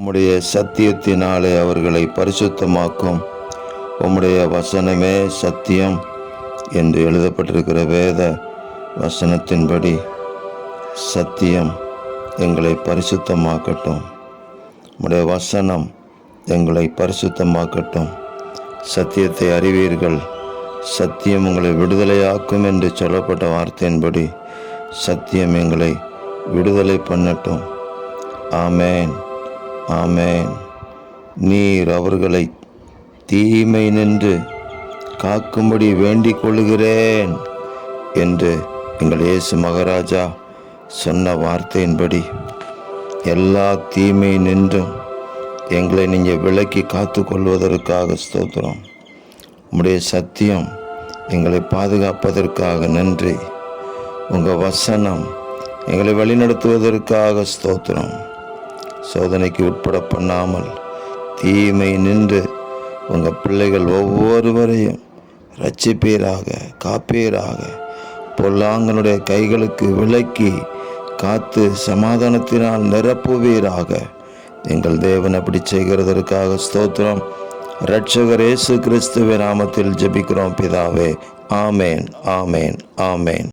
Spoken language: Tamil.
உம்முடைய சத்தியத்தினாலே அவர்களை பரிசுத்தமாக்கும். உம்முடைய வசனமே சத்தியம் என்று எழுதப்பட்டிருக்கிற வேத வசனத்தின்படி சத்தியம் எங்களை பரிசுத்தமாக்கட்டும். உம்முடைய வசனம் எங்களை பரிசுத்தமாக்கட்டும். சத்தியத்தை அறிவீர்கள், சத்தியம் உங்களை விடுதலையாக்கும் என்று சொல்லப்பட்ட வார்த்தையின்படி சத்தியம் எங்களை விடுதலை பண்ணட்டும். ஆமேன், ஆமேன். நீர் அவர்களை தீமை நின்று காக்கும்படி வேண்டிக் கொள்ளுகிறேன் என்று எங்கள் இயேசு மகாராஜா சொன்ன வார்த்தையின்படி எல்லா தீமை நின்றும் எங்களை நீங்கள் விலக்கி காத்து கொள்வதற்காக ஸ்தோத்திரம். உம்முடைய சத்தியம் எங்களை பாதுகாப்பதற்காக நன்றி. உங்கள் வசனம் எங்களை வழிநடத்துவதற்காக ஸ்தோத்திரம். சோதனைக்கு உட்பட பண்ணாமல் தீமை நின்று உங்கள் பிள்ளைகள் ஒவ்வொருவரையும் ரட்சிப்பீராக, காப்பீராக. பொல்லாங்கனுடைய கைகளுக்கு விலக்கி காத்து சமாதானத்தினால் நிரப்புவீராக. எங்கள் தேவன் அப்படி செய்கிறதற்காக ஸ்தோத்திரம். இரட்சகர் இயேசு கிறிஸ்துவின் நாமத்தில் ஜெபிக்கிறோம் பிதாவே. ஆமேன், ஆமேன், ஆமேன்.